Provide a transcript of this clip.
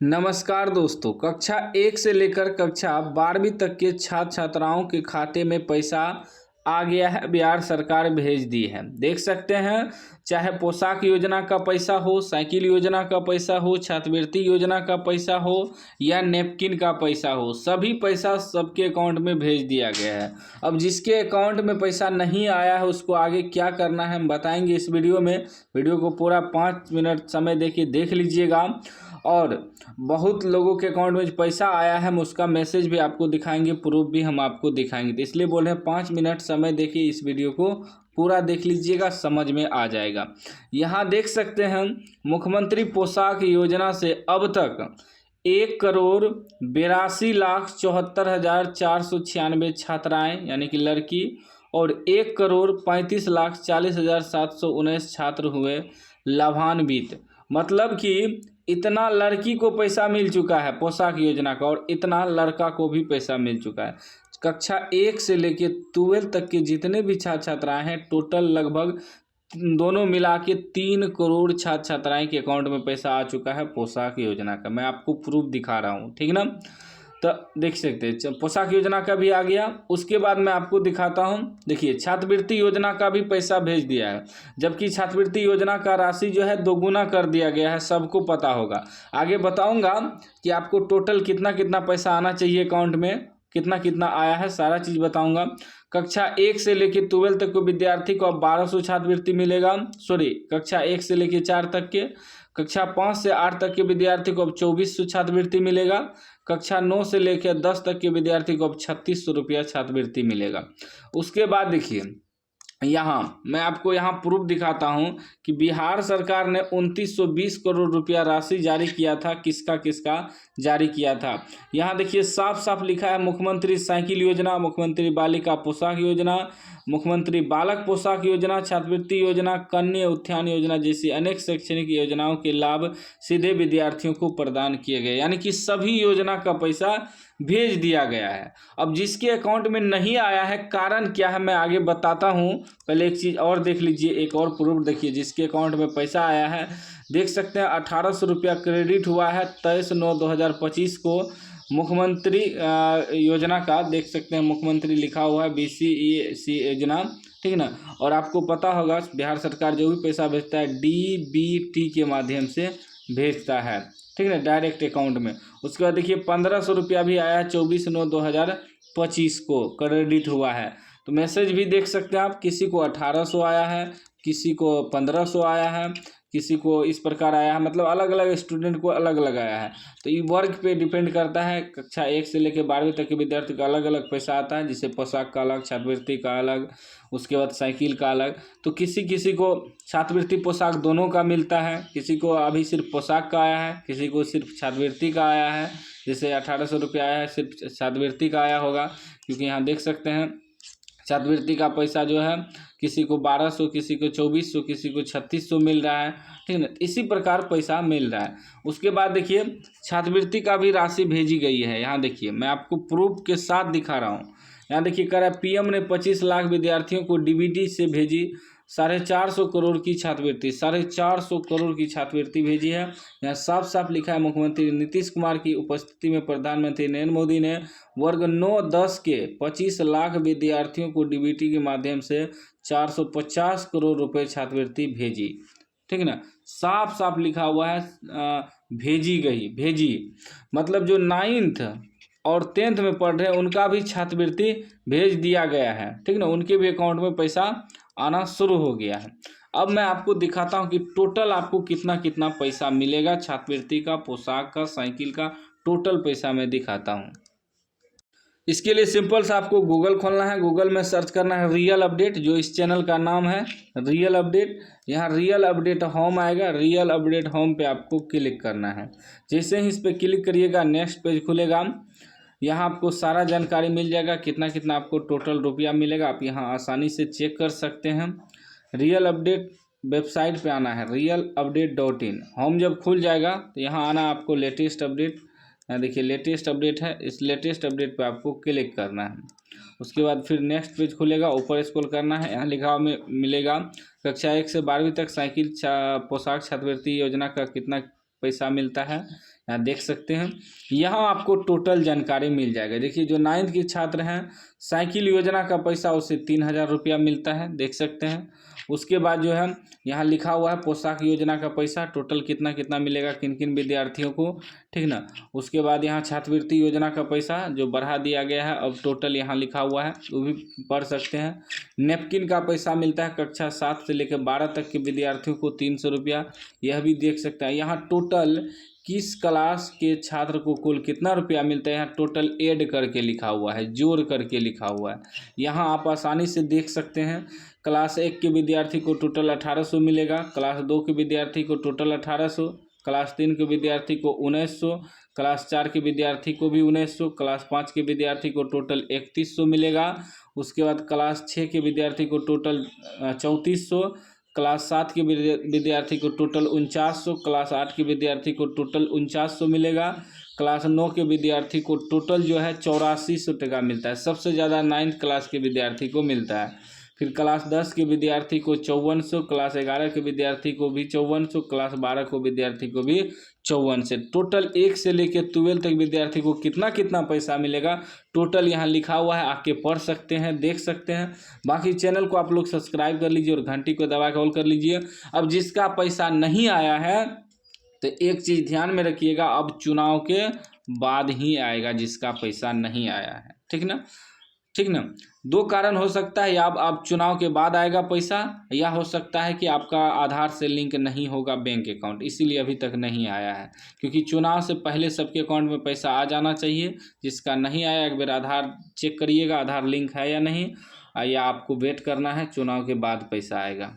नमस्कार दोस्तों, कक्षा 1 से लेकर कक्षा 12वीं तक के छात्र छात्राओं के खाते में पैसा आ गया है। बिहार सरकार भेज दी है। देख सकते हैं, चाहे पोशाक योजना का पैसा हो, साइकिल योजना का पैसा हो, छात्रवृत्ति योजना का पैसा हो या नैपकिन का पैसा हो, सभी पैसा सबके अकाउंट में भेज दिया गया है। अब जिसके अकाउंट में पैसा नहीं आया है उसको आगे क्या करना है हम बताएंगे इस वीडियो में। वीडियो को पूरा 5 मिनट समय देख लीजिएगा। और बहुत लोगों के अकाउंट में पैसा आया है, हम उसका मैसेज भी आपको दिखाएंगे, प्रूफ भी हम आपको दिखाएंगे। तो इसलिए बोल रहे हैं 5 मिनट समय देखिए, इस वीडियो को पूरा देख लीजिएगा, समझ में आ जाएगा। यहाँ देख सकते हैं, मुख्यमंत्री पोशाक योजना से अब तक 1,82,74,496 छात्राएं यानी कि लड़की और 1,35,40,719 छात्र हुए लाभान्वित। मतलब कि इतना लड़की को पैसा मिल चुका है पोशाक योजना का और इतना लड़का को भी पैसा मिल चुका है। कक्षा 1 से लेके 12 तक के जितने भी छात्र छात्राएं हैं, टोटल लगभग दोनों मिला के 3 करोड़ छात्र छात्राएं के अकाउंट में पैसा आ चुका है पोशाक योजना का। मैं आपको प्रूफ दिखा रहा हूँ, ठीक ना। तो देख सकते हैं पोशाक योजना का भी आ गया। उसके बाद मैं आपको दिखाता हूं, देखिए छात्रवृत्ति योजना का भी पैसा भेज दिया है, जबकि छात्रवृत्ति योजना का राशि जो है दोगुना कर दिया गया है, सबको पता होगा। आगे बताऊंगा कि आपको टोटल कितना कितना पैसा आना चाहिए अकाउंट में, कितना कितना आया है, सारा चीज़ बताऊंगा। कक्षा 1 से लेकर 12 तक को विद्यार्थी को अब 1200 छात्रवृत्ति मिलेगा। कक्षा 1 से लेकर 4 तक के, कक्षा 5 से 8 तक के विद्यार्थी को अब 2400 छात्रवृत्ति मिलेगा। कक्षा 9 से लेकर 10 तक के विद्यार्थी को अब 3600 रुपया छात्रवृत्ति मिलेगा। उसके बाद देखिए, यहाँ मैं आपको यहाँ प्रूफ दिखाता हूँ कि बिहार सरकार ने 2920 करोड़ रुपया राशि जारी किया था। किसका किसका जारी किया था, यहाँ देखिए साफ साफ लिखा है। मुख्यमंत्री साइकिल योजना, मुख्यमंत्री बालिका पोशाक योजना, मुख्यमंत्री बालक पोशाक योजना, छात्रवृत्ति योजना, कन्या उत्थान योजना जैसी अनेक शैक्षणिक योजनाओं के लाभ सीधे विद्यार्थियों को प्रदान किए गए, यानी कि सभी योजना का पैसा भेज दिया गया है। अब जिसके अकाउंट में नहीं आया है, कारण क्या है मैं आगे बताता हूं। पहले एक चीज़ और देख लीजिए, एक और प्रूफ देखिए। जिसके अकाउंट में पैसा आया है, देख सकते हैं 1800 रुपया क्रेडिट हुआ है 23/9/2025 को मुख्यमंत्री योजना का। देख सकते हैं मुख्यमंत्री लिखा हुआ है, BCEC योजना, ठीक ना। और आपको पता होगा बिहार सरकार जो भी पैसा भेजता है DBT के माध्यम से भेजता है, ठीक है, डायरेक्ट अकाउंट में। उसके बाद देखिए 1500 रुपया भी आया है 24/9/2025 को क्रेडिट हुआ है। तो मैसेज भी देख सकते हैं आप, किसी को 1800 आया है, किसी को 1500 आया है, किसी को इस प्रकार आया है, मतलब अलग अलग स्टूडेंट को अलग अलग आया है। तो ये वर्ग पे डिपेंड करता है। कक्षा 1 से लेकर 12वीं तक के विद्यार्थी का अलग अलग पैसा आता है, जिसे पोशाक का अलग, छात्रवृत्ति का अलग, उसके बाद साइकिल का अलग। तो किसी किसी को छात्रवृत्ति पोशाक दोनों का मिलता है, किसी को अभी सिर्फ पोशाक का आया है, किसी को सिर्फ छात्रवृत्ति का आया है। जैसे 1800 रुपया आया है, सिर्फ छात्रवृत्ति का आया होगा, क्योंकि यहाँ देख सकते हैं छात्रवृत्ति का पैसा जो है किसी को 1200, किसी को 2400, किसी को 3600 मिल रहा है, ठीक है ना। इसी प्रकार पैसा मिल रहा है। उसके बाद देखिए छात्रवृत्ति का भी राशि भेजी गई है। यहाँ देखिए मैं आपको प्रूफ के साथ दिखा रहा हूँ। यहाँ देखिए कह रहा है PM ने 25 लाख विद्यार्थियों को DBT से भेजी 450 करोड़ की छात्रवृत्ति, 450 करोड़ की छात्रवृत्ति भेजी है। यहाँ साफ साफ लिखा है, मुख्यमंत्री नीतीश कुमार की उपस्थिति में प्रधानमंत्री नरेंद्र मोदी ने वर्ग 9-10 के 25 लाख विद्यार्थियों को DBT के माध्यम से 450 करोड़ रुपए छात्रवृत्ति भेजी, ठीक है ना। साफ साफ लिखा हुआ है भेजी, मतलब जो 9th और 10th में पढ़ रहे हैं उनका भी छात्रवृत्ति भेज दिया गया है, ठीक ना। उनके भी अकाउंट में पैसा आना शुरू हो गया है। अब मैं आपको दिखाता हूं कि टोटल आपको कितना कितना पैसा मिलेगा छात्रवृत्ति का, पोशाक का, साइकिल का, टोटल पैसा मैं दिखाता हूं। इसके लिए सिंपल सा आपको गूगल खोलना है, गूगल में सर्च करना है रियल अपडेट, जो इस चैनल का नाम है रियल अपडेट। यहाँ रियल अपडेट होम आएगा, रियल अपडेट होम पे आपको क्लिक करना है। जैसे ही इस पर क्लिक करिएगा नेक्स्ट पेज खुलेगा। यहाँ आपको सारा जानकारी मिल जाएगा, कितना कितना आपको टोटल रुपया मिलेगा, आप यहाँ आसानी से चेक कर सकते हैं। रियल अपडेट वेबसाइट पे आना है, realupdate.in। होम जब खुल जाएगा तो यहाँ आना आपको लेटेस्ट अपडेट, देखिए लेटेस्ट अपडेट है, इस लेटेस्ट अपडेट पे आपको क्लिक करना है। उसके बाद फिर नेक्स्ट पेज खुलेगा, ऊपर स्क्रॉल करना है, यहाँ लिखा हुआ मिलेगा कक्षा 1 से 12वीं तक साइकिल पोशाक छात्रवृत्ति योजना का कितना पैसा मिलता है, यहाँ देख सकते हैं। यहाँ आपको टोटल जानकारी मिल जाएगा। देखिए जो 9th के छात्र हैं, साइकिल योजना का पैसा उसे 3000 रुपया मिलता है, देख सकते हैं। उसके बाद जो है यहाँ लिखा हुआ है पोशाक योजना का पैसा टोटल कितना कितना मिलेगा किन किन विद्यार्थियों को, ठीक ना। उसके बाद यहाँ छात्रवृत्ति योजना का पैसा जो बढ़ा दिया गया है, अब टोटल यहाँ लिखा हुआ है, वो भी पढ़ सकते हैं। नैपकिन का पैसा मिलता है कक्षा 7 से लेकर 12 तक के विद्यार्थियों को 300 रुपया, यह भी देख सकते हैं। यहाँ टोटल किस क्लास के छात्र को कुल कितना रुपया मिलता है, यहाँ टोटल ऐड करके लिखा हुआ है, जोड़ करके लिखा हुआ है। यहाँ आप आसानी से देख सकते हैं। क्लास 1 के विद्यार्थी को टोटल 1800 मिलेगा, क्लास 2 के विद्यार्थी को टोटल 1800, क्लास 3 के विद्यार्थी को 1900, क्लास 4 के विद्यार्थी को भी 1900, क्लास 5 के विद्यार्थी को टोटल 3100 मिलेगा। उसके बाद क्लास 6 के विद्यार्थी को टोटल 3400, क्लास 7 के विद्यार्थी को टोटल 4900, क्लास 8 के विद्यार्थी को टोटल 4900 मिलेगा। क्लास 9 के विद्यार्थी को टोटल जो है 8400 टका मिलता है, सबसे ज़्यादा 9th क्लास के विद्यार्थी को मिलता है। फिर क्लास 10 के विद्यार्थी को 5400, क्लास 11 के विद्यार्थी को भी 5400, क्लास 12 को विद्यार्थी को भी 5400। टोटल 1 से लेकर 12 तक विद्यार्थी को कितना कितना पैसा मिलेगा टोटल यहाँ लिखा हुआ है, आके पढ़ सकते हैं, देख सकते हैं। बाकी चैनल को आप लोग सब्सक्राइब कर लीजिए और घंटी को दबा के ऑल कर लीजिए। अब जिसका पैसा नहीं आया है तो एक चीज़ ध्यान में रखिएगा, अब चुनाव के बाद ही आएगा जिसका पैसा नहीं आया है, ठीक ना, ठीक ना। 2 कारण हो सकता है, या आप चुनाव के बाद आएगा पैसा, या हो सकता है कि आपका आधार से लिंक नहीं होगा बैंक अकाउंट, इसीलिए अभी तक नहीं आया है। क्योंकि चुनाव से पहले सबके अकाउंट में पैसा आ जाना चाहिए। जिसका नहीं आया एक बार आधार चेक करिएगा, आधार लिंक है या नहीं, या आपको वेट करना है, चुनाव के बाद पैसा आएगा।